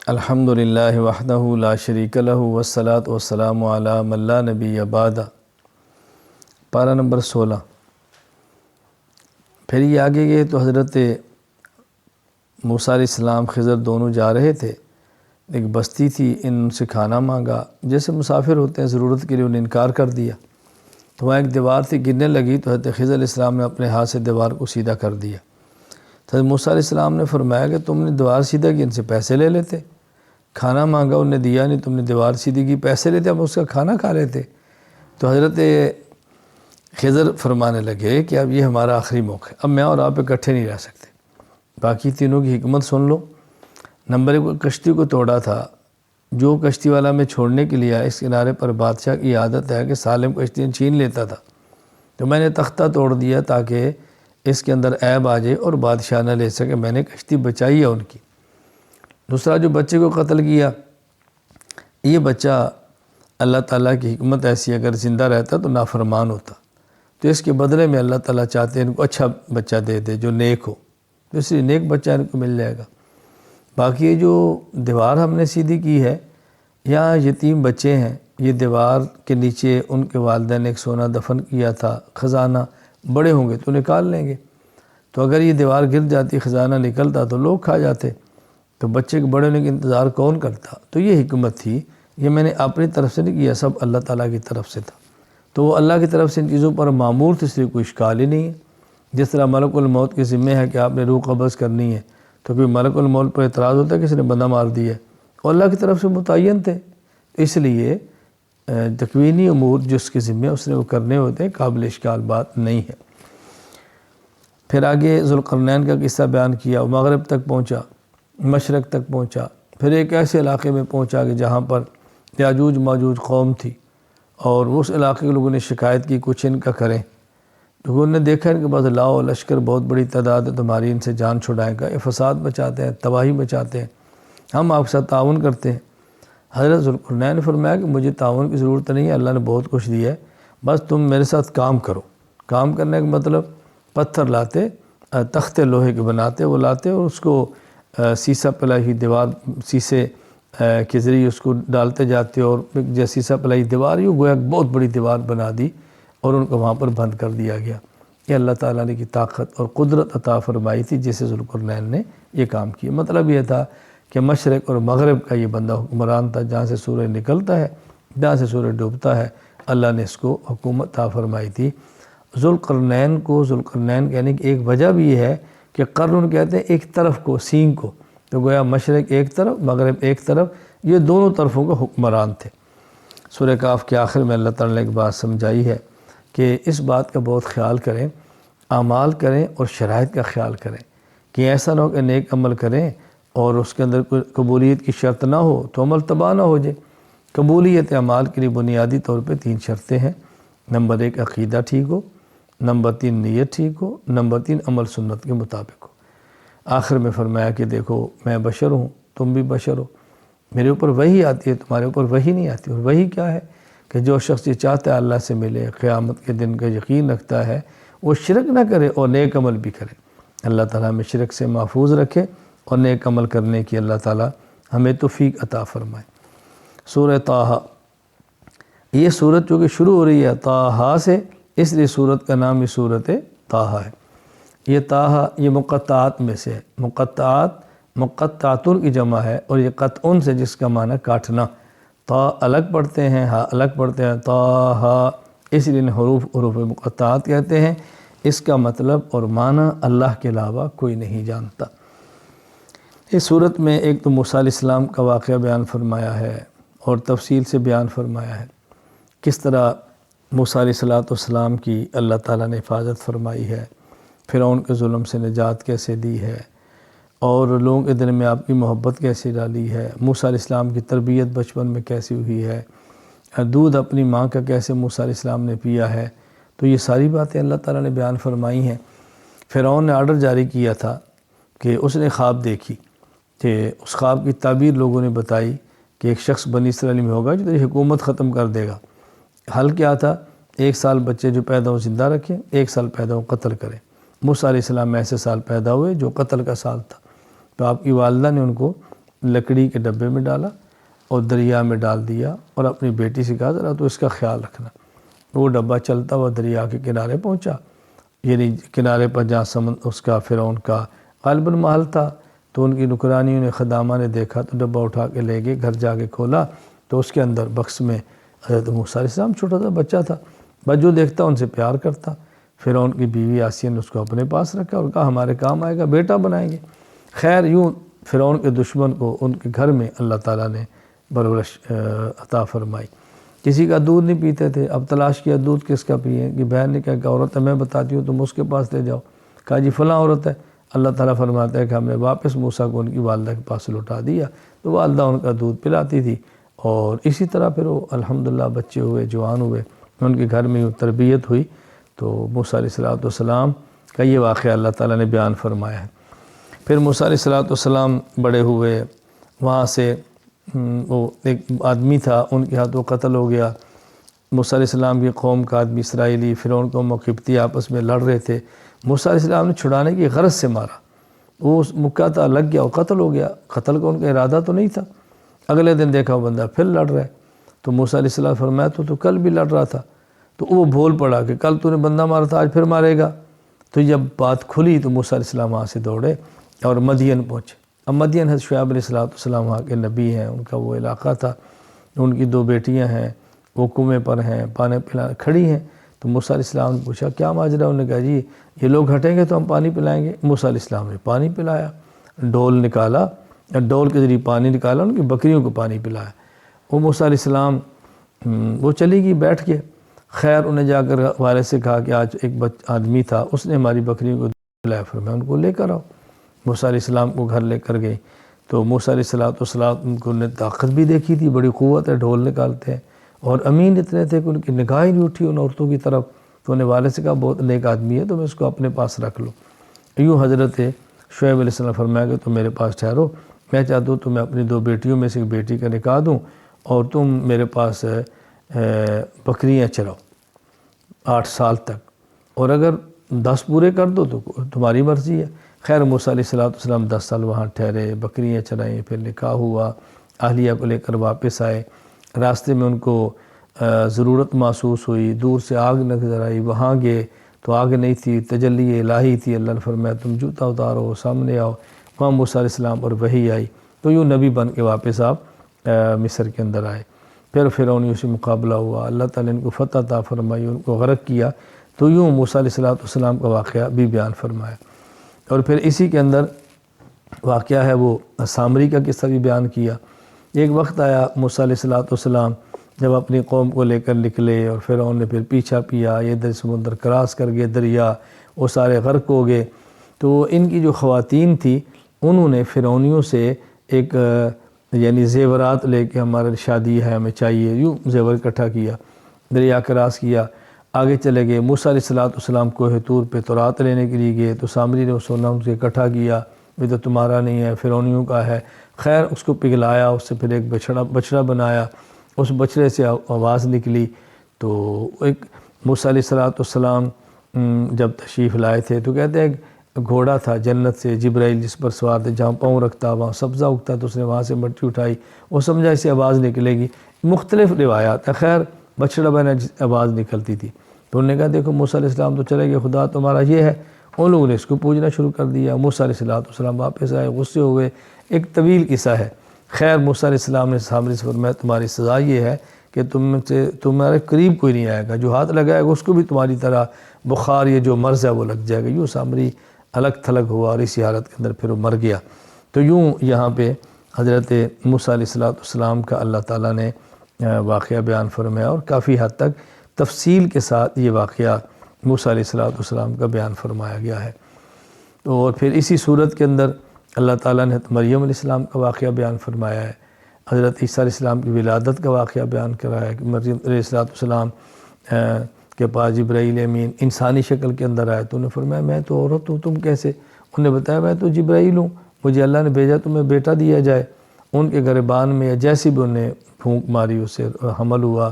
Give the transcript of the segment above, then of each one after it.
الحمد للہ وحدہ لا شریک لہ والصلاۃ والسلام علی من لا نبی بعدہ۔ پارہ نمبر 16۔ پھر یہ آگے گئے تو حضرت موسیٰ علیہ السلام خضر دونوں جا رہے تھے، ایک بستی تھی، ان سے کھانا مانگا، جیسے مسافر ہوتے ہیں ضرورت کے لیے انہیں انکار کر دیا، تو وہاں ایک دیوار تھی گرنے لگی، تو حضرت خضر علیہ السلام نے اپنے ہاتھ سے دیوار کو سیدھا کر دیا۔ تو حضرت موسیٰ علیہ السلام نے فرمایا کہ تم نے دیوار سیدھا کی، ان سے پیسے لے لیتے، کھانا مانگا انہیں دیا نہیں، تم نے دیوار سیدھی کی، پیسے لیتے اب اس کا کھانا کھا لیتے۔ تو حضرت خضر فرمانے لگے کہ اب یہ ہمارا آخری موقع ہے، اب میں اور آپ اکٹھے نہیں رہ سکتے۔ باقی تینوں کی حکمت سن لو۔ نمبر 1، کشتی کو توڑا تھا، جو کشتی والا میں چھوڑنے کے لیے آیا، اس کنارے پر بادشاہ کی عادت ہے کہ سالم کشتیاں چھین لیتا تھا، تو میں نے تختہ توڑ دیا تاکہ اس کے اندر عیب آ جائے اور بادشاہ نہ لے سکے، میں نے کشتی بچائی ہے ان کی۔ دوسرا، جو بچے کو قتل کیا، یہ بچہ اللہ تعالیٰ کی حکمت ایسی، اگر زندہ رہتا تو نافرمان ہوتا، تو اس کے بدلے میں اللہ تعالیٰ چاہتے ہیں ان کو اچھا بچہ دے دے جو نیک ہو، تو اس لیے نیک بچہ ان کو مل جائے گا۔ باقی یہ جو دیوار ہم نے سیدھی کی ہے، یہاں یتیم بچے ہیں، یہ دیوار کے نیچے ان کے والدین نے ایک سونا دفن کیا تھا، خزانہ، بڑے ہوں گے تو نکال لیں گے، تو اگر یہ دیوار گر جاتی، خزانہ نکلتا تو لوگ کھا جاتے، تو بچے کے بڑے ہونے کا انتظار کون کرتا؟ تو یہ حکمت تھی، یہ میں نے اپنی طرف سے نہیں کیا، سب اللہ تعالیٰ کی طرف سے تھا، تو وہ اللہ کی طرف سے ان چیزوں پر معمور تھے، اس لیے کوئی اشکال ہی نہیں ہے۔ جس طرح ملک الموت کے ذمہ ہے کہ آپ نے روح قبض کرنی ہے، تو کوئی ملک الموت پر اعتراض ہوتا ہے کسی نے بندہ مار دیا ہے، اور اللہ کی طرف سے متعین تھے، اس لیے تکوینی امور جس کے ذمہ اس نے وہ کرنے ہوتے ہیں، قابل اشکال بات نہیں ہے۔ پھر آگے ذوالقرنین کا قصہ بیان کیا، وہ مغرب تک پہنچا، مشرق تک پہنچا، پھر ایک ایسے علاقے میں پہنچا کہ جہاں پر یاجوج ماجوج قوم تھی، اور اس علاقے کے لوگوں نے شکایت کی کچھ ان کا کریں، تو انہوں نے دیکھا ان کے پاس لاؤ لشکر بہت بڑی تعداد ہے، تمہاری ان سے جان چھڑائیں گا، یہ فساد بچاتے ہیں، تباہی بچاتے ہیں، ہم آپ کے ساتھ تعاون کرتے ہیں۔ حضرت ذوالقرنین نے فرمایا کہ مجھے تعاون کی ضرورت نہیں ہے، اللہ نے بہت کچھ دیا ہے، بس تم میرے ساتھ کام کرو۔ کام کرنے کا مطلب پتھر لاتے، تختے لوہے کے بناتے، وہ لاتے اور اس کو سیسہ پلائی ہوئی دیوار، سیسے کے ذریعے اس کو ڈالتے جاتے، اور جیسے سیسہ پلائی دیوار ہی گویا بہت بڑی دیوار بنا دی اور ان کو وہاں پر بند کر دیا گیا۔ یہ اللہ تعالیٰ نے کی طاقت اور قدرت عطا فرمائی تھی جس سے ذوالقرنین نے یہ کام کیا۔ مطلب یہ تھا کہ مشرق اور مغرب کا یہ بندہ حکمران تھا، جہاں سے سورج نکلتا ہے جہاں سے سورج ڈوبتا ہے، اللہ نے اس کو حکومت عطا فرمائی تھی۔ ذوالقرنین کو ذوالقرنین کہنے کی ایک وجہ بھی یہ ہے کہ قرن کہتے ہیں ایک طرف کو، سینگ کو، تو گویا مشرق ایک طرف مغرب ایک طرف، یہ دونوں طرفوں کے حکمران تھے۔ سورہ کاف کے آخر میں اللہ تعالیٰ نے ایک بات سمجھائی ہے کہ اس بات کا بہت خیال کریں، اعمال کریں اور شرائط کا خیال کریں، کہ ایسا نہ ہو کہ نیک عمل کریں اور اس کے اندر کوئی قبولیت کی شرط نہ ہو تو عمل تباہ نہ ہو جائے۔ قبولیت اعمال کے لیے بنیادی طور پہ 3 شرطیں ہیں۔ نمبر 1، عقیدہ ٹھیک ہو، نمبر 3، نیت ٹھیک ہو، نمبر 3، عمل سنت کے مطابق ہو۔ آخر میں فرمایا کہ دیکھو میں بشر ہوں، تم بھی بشر ہو، میرے اوپر وحی آتی ہے، تمہارے اوپر وحی نہیں آتی، اور وحی کیا ہے کہ جو شخص یہ چاہتا ہے اللہ سے ملے، قیامت کے دن کا یقین رکھتا ہے، وہ شرک نہ کرے اور نیک عمل بھی کرے۔ اللہ تعالیٰ ہمیں شرک سے محفوظ رکھے اور نیک عمل کرنے کی اللہ تعالیٰ ہمیں توفیق عطا فرمائے۔ سورہ طٰہٰ، یہ سورت چونکہ شروع ہو رہی ہے طٰہٰ سے، اس لیے سورت کا نام ہی سورت طٰہٰ ہے۔ یہ طٰہٰ یہ مقطعات میں سے ہے، مقطعاتن کی جمع ہے، اور یہ قطعن سے جس کا معنی کاٹنا، طا الگ پڑھتے ہیں، ہا الگ پڑھتے ہیں، طٰہٰ، اس لیے حروف مقطعات کہتے ہیں۔ اس کا مطلب اور معنی اللہ کے علاوہ کوئی نہیں جانتا۔ اس صورت میں ایک تو موسیٰ علیہ السلام کا واقعہ بیان فرمایا ہے اور تفصیل سے بیان فرمایا ہے، کس طرح موسیٰ علیہ السلام کی اللہ تعالیٰ نے حفاظت فرمائی ہے، فرعون کے ظلم سے نجات کیسے دی ہے، اور لوگوں کے دل میں آپ کی محبت کیسے ڈالی ہے، موسیٰ علیہ السلام کی تربیت بچپن میں کیسی ہوئی ہے، دودھ اپنی ماں کا کیسے موسیٰ علیہ السلام نے پیا ہے، تو یہ ساری باتیں اللہ تعالیٰ نے بیان فرمائی ہیں۔ فرعون نے آرڈر جاری کیا تھا کہ اس نے خواب دیکھی، کہ اس خواب کی تعبیر لوگوں نے بتائی کہ ایک شخص بنی اسرائیل میں ہوگا جو تیری حکومت ختم کر دے گا۔ حل کیا تھا؟ 1 سال بچے جو پیدا ہو زندہ رکھیں، 1 سال پیدا ہو قتل کریں۔ موسیٰ علیہ السلام ایسے سال پیدا ہوئے جو قتل کا سال تھا، تو آپ کی والدہ نے ان کو لکڑی کے ڈبے میں ڈالا اور دریا میں ڈال دیا اور اپنی بیٹی سے کہا ذرا تو اس کا خیال رکھنا۔ وہ ڈبہ چلتا ہوا دریا کے کنارے پہنچا، یعنی کنارے پر جہاں اس کا فرعون کا غالباً محل تھا، تو ان کی نکرانیوں نے خدامہ نے دیکھا تو ڈبہ اٹھا کے لے گئے، گھر جا کے کھولا تو اس کے اندر بکس میں حضرت موسیٰ علیہ السلام، چھوٹا سا بچہ تھا، بس جو دیکھتا ان سے پیار کرتا۔ فرعون کی بیوی آسیہ نے اس کو اپنے پاس رکھا اور کہا ہمارے کام آئے گا، بیٹا بنائیں گے۔ خیر یوں فرعون کے دشمن کو ان کے گھر میں اللہ تعالیٰ نے پرورش عطا فرمائی۔ کسی کا دودھ نہیں پیتے تھے، اب تلاش کیا دودھ کس کا پئیں، کہ بہن نے کہا کہ عورت ہے، میں بتاتی ہوں تم اس کے پاس لے جاؤ، کہا جی فلاں عورت ہے۔ اللہ تعالیٰ فرماتا ہے کہ ہم نے واپس موسیٰ کو ان کی والدہ کے پاس لوٹا دیا، تو والدہ ان کا دودھ پلاتی تھی، اور اسی طرح پھر وہ الحمدللہ بچے ہوئے، جوان ہوئے، ان کے گھر میں یوں تربیت ہوئی۔ تو موسیٰ علیہ السلام کا یہ واقعہ اللہ تعالیٰ نے بیان فرمایا ہے۔ پھر موسیٰ علیہ السلام بڑے ہوئے، وہاں سے وہ ایک آدمی تھا، ان کے ہاتھوں قتل ہو گیا۔ موسیٰ علیہ السلام کی قوم کا آدمی اسرائیلی فرعون قوم و قبطی آپس میں لڑ رہے تھے، موسیٰ علیہ السلام نے چھڑانے کی غرض سے مارا، وہ مکہ تھا، لگ گیا، وہ قتل ہو گیا۔ قتل کا ان کا ارادہ تو نہیں تھا۔ اگلے دن دیکھا وہ بندہ پھر لڑ رہا ہے، تو موسیٰ علیہ السلام فرمایا تو کل بھی لڑ رہا تھا، تو وہ بھول پڑا کہ کل تو نے بندہ مارا تھا، آج پھر مارے گا۔ تو جب بات کھلی تو موسیٰ علیہ السلام وہاں سے دوڑے اور مدین پہنچے۔ اب مدین حضرت شعیب علیہ السلام وہاں کے نبی ہیں، ان کا وہ علاقہ تھا، ان کی 2 بیٹیاں ہیں، وہ کنویں پر ہیں، پانی پلانے کھڑی ہیں۔ تو موسیٰ علیہ السلام نے پوچھا کیا ماجرا، انہوں نے کہا جی یہ لوگ ہٹیں گے تو ہم پانی پلائیں گے۔ موسیٰ علیہ السلام نے پانی پلایا، ڈول نکالا، ڈول کے ذریعے پانی نکالا، ان کی بکریوں کو پانی پلایا۔ وہ موسیٰ علیہ السلام وہ چلی گئی بیٹھ کے۔ خیر انہیں جا کر والد سے کہا کہ آج ایک آدمی تھا، اس نے ہماری بکریوں کو پلایا، فرمایا ان کو لے کر آؤ۔ موسیٰ علیہ السلام کو گھر لے کر گئی تو موسیٰ علیہ السلام کو نے طاقت بھی دیکھی تھی، بڑی قوت ہے، ڈھول نکالتے ہیں، اور امین اتنے تھے کہ ان کی نگاہ ہی نہیں اٹھی ان عورتوں کی طرف۔ تو انہیں والد سے کہا بہت نیک آدمی ہے، تو میں اس کو اپنے پاس رکھ لوں۔ یوں حضرت شعیب علیہ السلام فرمایا کہ تم میرے پاس ٹھہرو، میں چاہتا ہوں تمہیں اپنی 2 بیٹیوں میں سے ایک بیٹی کا نکاح دوں اور تم میرے پاس بکریاں چراؤ 8 سال تک، اور اگر 10 پورے کر دو تو تمہاری مرضی ہے۔ خیر موسیٰ علیہ السلام 10 سال وہاں ٹھہرے، بکریاں چرائیں، پھر نکاح ہوا، اہلیہ کو لے کر واپس آئے۔ راستے میں ان کو ضرورت محسوس ہوئی، دور سے آگ نظر آئی، وہاں گئے تو آگ نہیں تھی، تجلی الہی تھی۔ اللہ نے فرمایا تم جوتا اتارو، سامنے آؤ، وہاں موسیٰ علیہ السلام اور وحی آئی، تو یوں نبی بن کے واپس آپ مصر کے اندر آئے۔ پھر فرعونیوں سے مقابلہ ہوا، اللہ تعالیٰ نے ان کو فتح عطا فرمائی، ان کو غرق کیا۔ تو یوں موسیٰ علیہ السلام کا واقعہ بھی بیان فرمایا۔ اور پھر اسی کے اندر واقعہ ہے وہ سامری کا قصہ بھی بیان کیا۔ ایک وقت آیا موسیٰ علیہ السلام جب اپنی قوم کو لے کر نکلے، اور فرعون نے پھر پیچھا پیا، یہ ادھر سمندر کراس کر گئے دریا، وہ سارے غرق ہو گئے۔ تو ان کی جو خواتین تھی انہوں نے فرعونیوں سے ایک یعنی زیورات لے کے ہمارا شادی ہے ہمیں چاہیے، یوں زیور اکٹھا کیا، دریا کراس کیا، آگے چلے گئے۔ موسیٰ علیہ السلام کوہ طور پہ تورات لینے کے لیے گئے تو سامری نے سونا ان سے اکٹھا کیا، یہ تو تمہارا نہیں ہے، فرعونیوں کا ہے۔ خیر اس کو پگھلایا، اس سے پھر ایک بچڑا بنایا، اس بچڑے سے آواز نکلی۔ تو ایک موسیٰ علیہ السلام جب تشریف لائے تھے تو کہتے ہیں گھوڑا تھا جنت سے، جبرائیل جس پر سوار تھے، جہاں پاؤں رکھتا وہاں سبزہ اگتا، تو اس نے وہاں سے مٹی اٹھائی، وہ سمجھا اسے آواز نکلے گی۔ مختلف روایات ہیں، خیر بچڑا بنا آواز نکلتی تھی۔ تو انہوں نے کہا دیکھو موسیٰ علیہ السلام تو چلے گئے، خدا تمہارا یہ ہے۔ ان لوگوں نے اس کو پوجنا شروع کر دیا۔ موسیٰ علیہ السلام واپس آئے، غصے ہوئے، ایک طویل قصہ ہے۔ خیر موسیٰ علیہ السلام نے سامری سے فرمایا تمہاری سزا یہ ہے کہ تمہارے قریب کوئی نہیں آئے گا، جو ہاتھ لگائے گا اس کو بھی تمہاری طرح بخار یہ جو مرض ہے وہ لگ جائے گا۔ یوں سامری الگ تھلگ ہوا اور اسی حالت کے اندر پھر وہ مر گیا۔ تو یوں یہاں پہ حضرت موسیٰ علیہ السلام کا اللہ تعالیٰ نے واقعہ بیان فرمایا، اور کافی حد تک تفصیل کے ساتھ یہ واقعہ موسیٰ علیہ السلام کا بیان فرمایا گیا ہے۔ اور پھر اسی صورت کے اندر اللہ تعالیٰ نے مریم علیہ السلام کا واقعہ بیان فرمایا ہے، حضرت عیسیٰ علیہ السلام کی ولادت کا واقعہ بیان کرایا ہے کہ مریم علیہ السلام کے پاس جبرائیل امین انسانی شکل کے اندر آئے، تو انہوں نے فرمایا میں تو عورت ہوں، تم کیسے؟ انہوں نے بتایا میں تو جبرائیل ہوں، مجھے اللہ نے بھیجا تمہیں بیٹا دیا جائے۔ ان کے گریبان میں جیسی بھی انہیں پھونک ماری اس سے حمل ہوا۔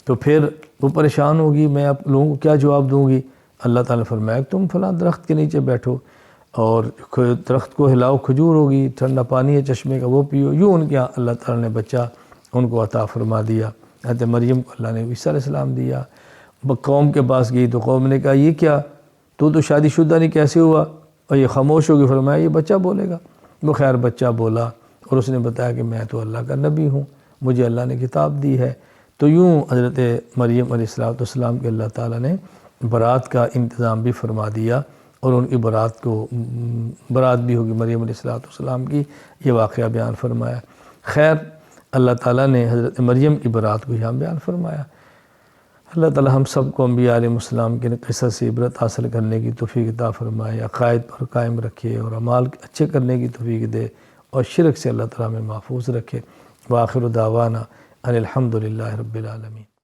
تو پھر وہ پریشان ہوگی، میں آپ لوگوں کو کیا جواب دوں گی؟ اللہ تعالیٰ نے فرمایا تم فلاں درخت کے نیچے بیٹھو، اور درخت کو ہلاؤ کھجور ہوگی، ٹھنڈا پانی ہے چشمے کا وہ پیو، یوں ان کے یہاں اللہ تعالیٰ نے بچہ ان کو عطا فرما دیا۔ حضرت مریم کو اللہ نے عیسیٰ علیہ السلام دیا۔ قوم کے پاس گئی تو قوم نے کہا یہ کیا، تو شادی شدہ نہیں، کیسے ہوا؟ اور یہ خاموش ہو گئی، فرمایا یہ بچہ بولے گا۔ وہ خیر بچہ بولا اور اس نے بتایا کہ میں تو اللہ کا نبی ہوں، مجھے اللہ نے کتاب دی ہے۔ تو یوں حضرت مریم علیہ السلام کے اللہ تعالیٰ نے برات کا انتظام بھی فرما دیا، اور ان کی برات بھی ہوگی مریم علیہ السلام کی، یہ واقعہ بیان فرمایا۔ خیر اللہ تعالیٰ نے حضرت مریم کی برات کو یہاں بیان فرمایا۔ اللہ تعالیٰ ہم سب کو انبیاء علیہ السلام کے قصص سے عبرت حاصل کرنے کی توفیق عطا فرمائے، عقائد پر قائم رکھے اور اعمال اچھے کرنے کی توفیق دے، اور شرک سے اللہ تعالیٰ ہمیں محفوظ رکھے۔ وآخر دعوانا ان الحمد للہ رب العالمین۔